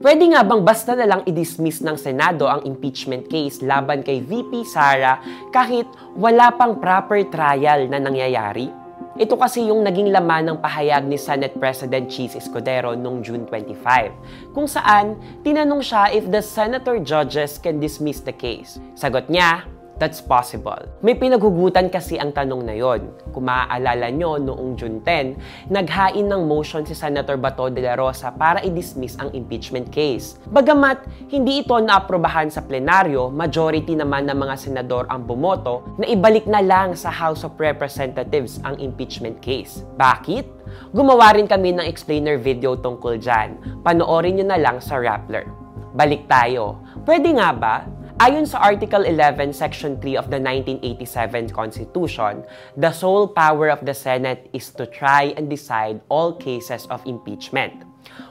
Pwede nga bang basta na lang i-dismiss ng Senado ang impeachment case laban kay VP Sara kahit wala pang proper trial na nangyayari? Ito kasi yung naging laman ng pahayag ni Senate President Chis Escudero noong June 25, kung saan tinanong siya if the senator judges can dismiss the case. Sagot niya, that's possible. May pinaghugutan kasi ang tanong na yon. Kung maaalala nyo, noong June 10, naghain ng motion si Senator Bato de la Rosa para i-dismiss ang impeachment case. Bagamat hindi ito naaprobahan sa plenaryo, majority naman ng mga senador ang bumoto na ibalik na lang sa House of Representatives ang impeachment case. Bakit? Gumawa rin kami ng explainer video tungkol dyan. Panoorin nyo na lang sa Rappler. Balik tayo. Pwede nga ba? Ayon sa Article 11, Section 3 of the 1987 Constitution, the sole power of the Senate is to try and decide all cases of impeachment.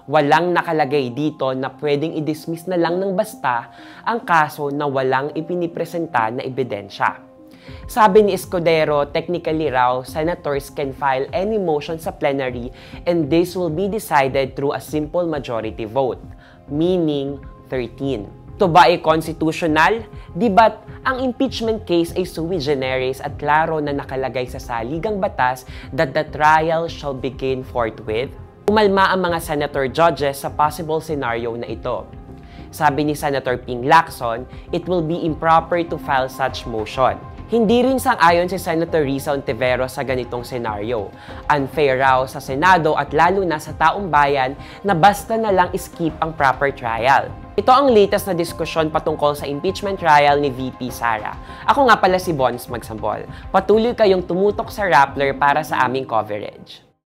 Walang nakalagay dito na pwedeng i-dismiss na lang ng basta ang kaso na walang ipinipresenta na ebidensya. Sabi ni Escudero, technically raw, senators can file any motion sa plenary and this will be decided through a simple majority vote, meaning 13. Ito ba ay constitutional? Di ba't ang impeachment case ay sui generis at klaro na nakalagay sa saligang batas that the trial shall begin forthwith? Umalma ang mga senator judges sa possible scenario na ito. Sabi ni Senator Ping Lacson, it will be improper to file such motion. Hindi rin sang-ayon si Senator Risa Ontiveros sa ganitong senaryo. Unfair raw sa Senado at lalo na sa taong bayan na basta na lang skip ang proper trial. Ito ang latest na diskusyon patungkol sa impeachment trial ni VP Sara. Ako nga pala si Bons Magsambol. Patuloy kayong tumutok sa Rappler para sa aming coverage.